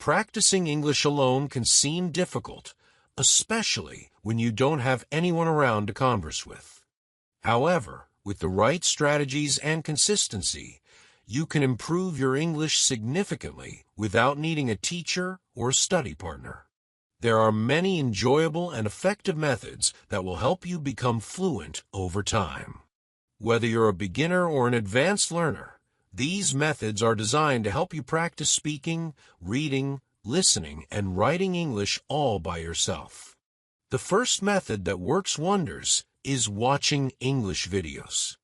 Practicing English alone can seem difficult, especially when you don't have anyone around to converse with. However, with the right strategies and consistency, you can improve your English significantly without needing a teacher or a study partner. There are many enjoyable and effective methods that will help you become fluent over time. Whether you're a beginner or an advanced learner, these methods are designed to help you practice speaking, reading, listening, and writing English all by yourself. The first method that works wonders is watching English videos.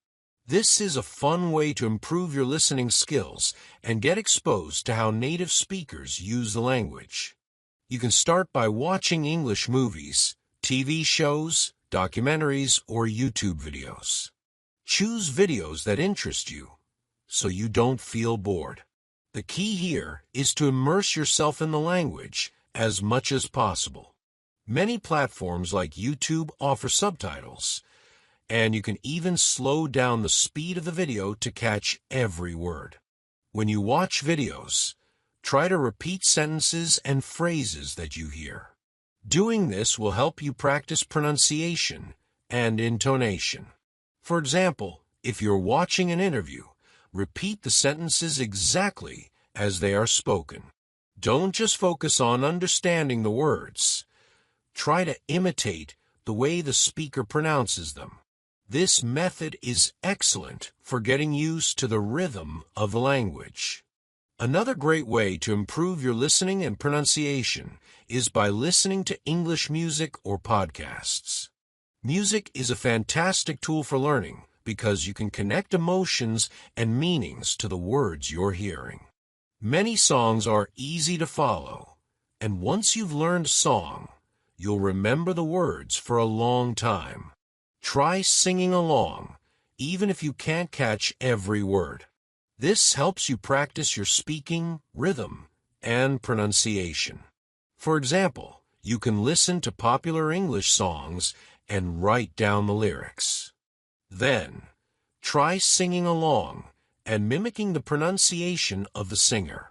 This is a fun way to improve your listening skills and get exposed to how native speakers use the language. You can start by watching English movies, TV shows, documentaries, or YouTube videos. Choose videos that interest you, so you don't feel bored. The key here is to immerse yourself in the language as much as possible. Many platforms like YouTube offer subtitles, and you can even slow down the speed of the video to catch every word. When you watch videos, try to repeat sentences and phrases that you hear. Doing this will help you practice pronunciation and intonation. For example, if you're watching an interview, repeat the sentences exactly as they are spoken. Don't just focus on understanding the words. Try to imitate the way the speaker pronounces them. This method is excellent for getting used to the rhythm of the language. Another great way to improve your listening and pronunciation is by listening to English music or podcasts. Music is a fantastic tool for learning because you can connect emotions and meanings to the words you're hearing. Many songs are easy to follow, and once you've learned a song, you'll remember the words for a long time. Try singing along, even if you can't catch every word. This helps you practice your speaking, rhythm, and pronunciation. For example, you can listen to popular English songs and write down the lyrics. Then, try singing along and mimicking the pronunciation of the singer.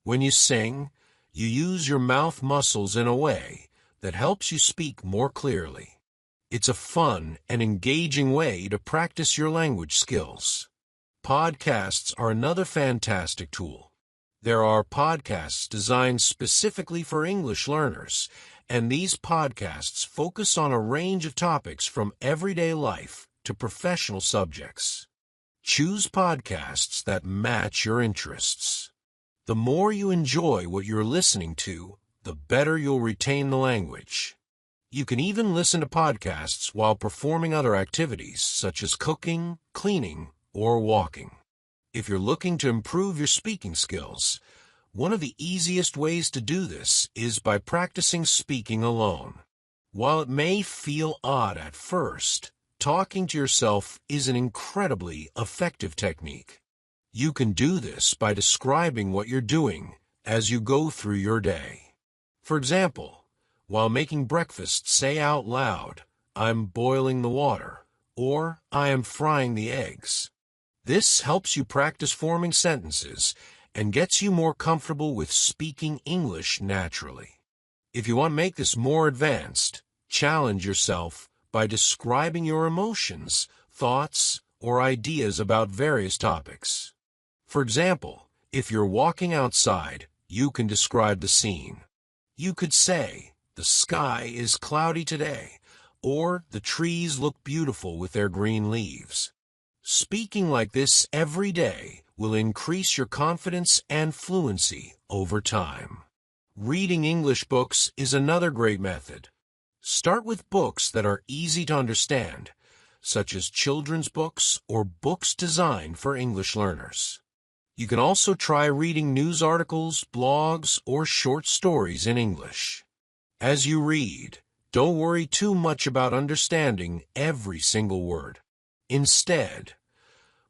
When you sing, you use your mouth muscles in a way that helps you speak more clearly. It's a fun and engaging way to practice your language skills. Podcasts are another fantastic tool. There are podcasts designed specifically for English learners, and these podcasts focus on a range of topics from everyday life to professional subjects. Choose podcasts that match your interests. The more you enjoy what you're listening to, the better you'll retain the language. You can even listen to podcasts while performing other activities such as cooking, cleaning, or walking. If you're looking to improve your speaking skills, one of the easiest ways to do this is by practicing speaking alone. While it may feel odd at first, talking to yourself is an incredibly effective technique. You can do this by describing what you're doing as you go through your day. For example, while making breakfast, say out loud, "I'm boiling the water," or "I am frying the eggs." This helps you practice forming sentences and gets you more comfortable with speaking English naturally. If you want to make this more advanced, challenge yourself by describing your emotions, thoughts, or ideas about various topics. For example, if you're walking outside, you can describe the scene. You could say, "The sky is cloudy today," or "The trees look beautiful with their green leaves." Speaking like this every day will increase your confidence and fluency over time. Reading English books is another great method. Start with books that are easy to understand, such as children's books or books designed for English learners. You can also try reading news articles, blogs, or short stories in English. As you read, don't worry too much about understanding every single word. Instead,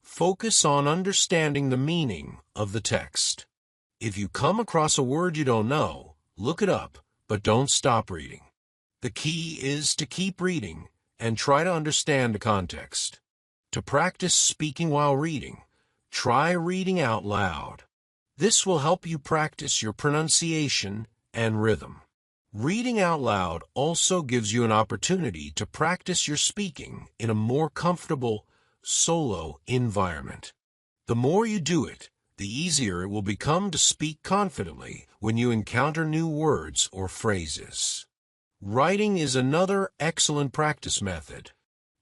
focus on understanding the meaning of the text. If you come across a word you don't know, look it up, but don't stop reading. The key is to keep reading and try to understand the context. To practice speaking while reading, try reading out loud. This will help you practice your pronunciation and rhythm. Reading out loud also gives you an opportunity to practice your speaking in a more comfortable, solo environment. The more you do it, the easier it will become to speak confidently when you encounter new words or phrases. Writing is another excellent practice method.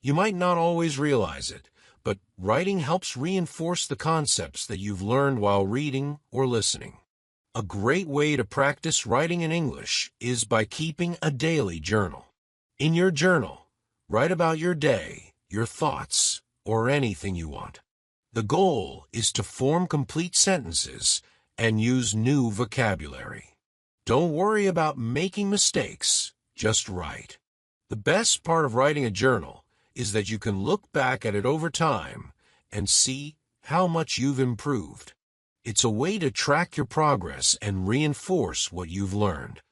You might not always realize it, but writing helps reinforce the concepts that you've learned while reading or listening. A great way to practice writing in English is by keeping a daily journal. In your journal, write about your day, your thoughts, or anything you want. The goal is to form complete sentences and use new vocabulary. Don't worry about making mistakes, just write. The best part of writing a journal is that you can look back at it over time and see how much you've improved. It's a way to track your progress and reinforce what you've learned.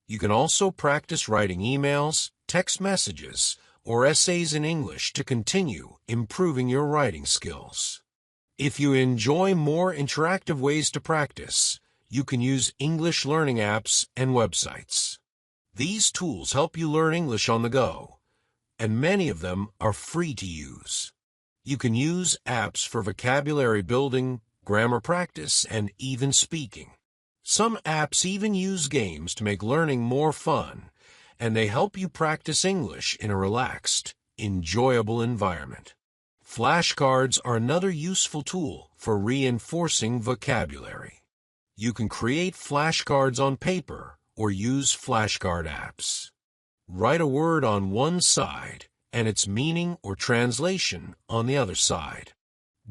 You can also practice writing emails, text messages, or essays in English to continue improving your writing skills. If you enjoy more interactive ways to practice, you can use English learning apps and websites. These tools help you learn English on the go, and many of them are free to use. You can use apps for vocabulary building, grammar practice, and even speaking. Some apps even use games to make learning more fun, and they help you practice English in a relaxed, enjoyable environment. Flashcards are another useful tool for reinforcing vocabulary. You can create flashcards on paper or use flashcard apps. Write a word on one side and its meaning or translation on the other side.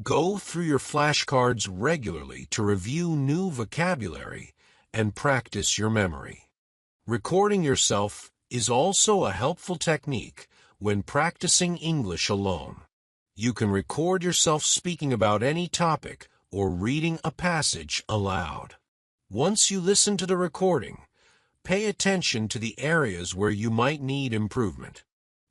Go through your flashcards regularly to review new vocabulary and practice your memory. Recording yourself is also a helpful technique when practicing English alone. You can record yourself speaking about any topic or reading a passage aloud. Once you listen to the recording, pay attention to the areas where you might need improvement.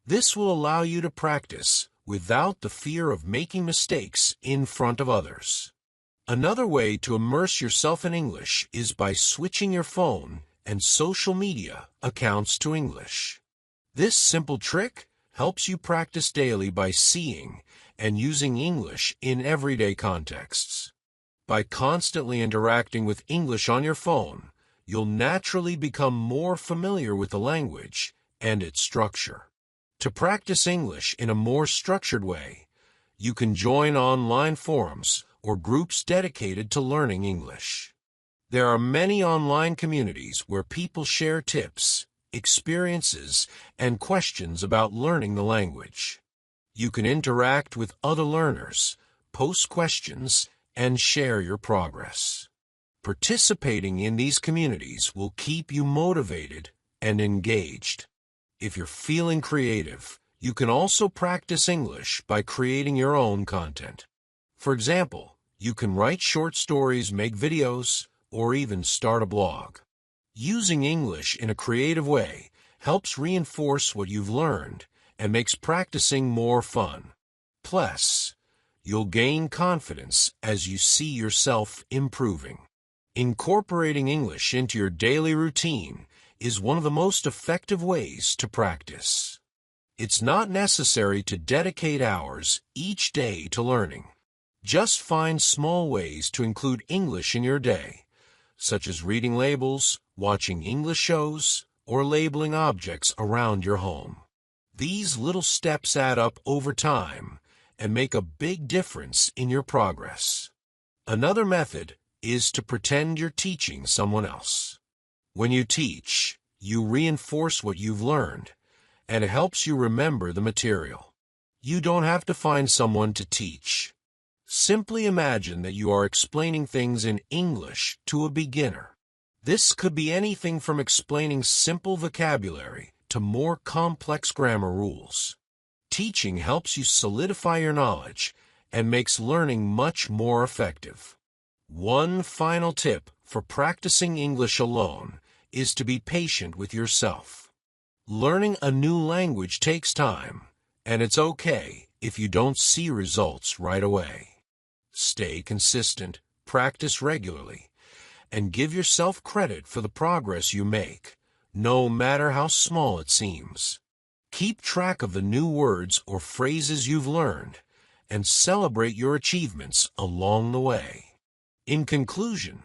This will allow you to practice without the fear of making mistakes in front of others. Another way to immerse yourself in English is by switching your phone and social media accounts to English. This simple trick helps you practice daily by seeing and using English in everyday contexts. By constantly interacting with English on your phone, you'll naturally become more familiar with the language and its structure. To practice English in a more structured way, you can join online forums or groups dedicated to learning English. There are many online communities where people share tips, experiences, and questions about learning the language. You can interact with other learners, post questions, and share your progress. Participating in these communities will keep you motivated and engaged. If you're feeling creative, you can also practice English by creating your own content. For example, you can write short stories, make videos, or even start a blog. Using English in a creative way helps reinforce what you've learned and makes practicing more fun. Plus, you'll gain confidence as you see yourself improving. Incorporating English into your daily routine is one of the most effective ways to practice. It's not necessary to dedicate hours each day to learning. Just find small ways to include English in your day, such as reading labels, watching English shows, or labeling objects around your home. These little steps add up over time and make a big difference in your progress. Another method is to pretend you're teaching someone else. When you teach, you reinforce what you've learned, and it helps you remember the material. You don't have to find someone to teach. Simply imagine that you are explaining things in English to a beginner. This could be anything from explaining simple vocabulary to more complex grammar rules. Teaching helps you solidify your knowledge and makes learning much more effective. One final tip for practicing English alone is to be patient with yourself. Learning a new language takes time, and it's okay if you don't see results right away. Stay consistent, practice regularly, and give yourself credit for the progress you make, no matter how small it seems. Keep track of the new words or phrases you've learned, and celebrate your achievements along the way. In conclusion,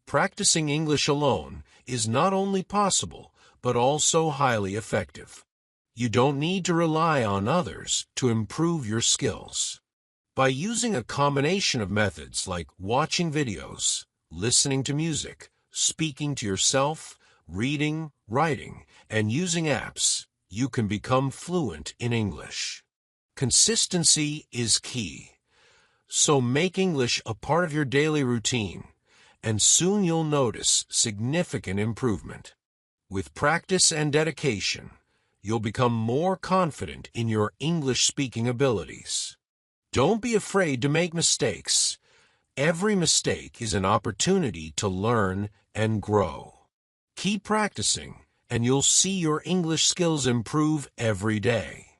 practicing English alone is not only possible, but also highly effective. You don't need to rely on others to improve your skills. By using a combination of methods like watching videos, listening to music, speaking to yourself, reading, writing, and using apps, you can become fluent in English. Consistency is key. So make English a part of your daily routine, and soon you'll notice significant improvement. With practice and dedication, you'll become more confident in your English-speaking abilities. Don't be afraid to make mistakes. Every mistake is an opportunity to learn and grow. Keep practicing, and you'll see your English skills improve every day.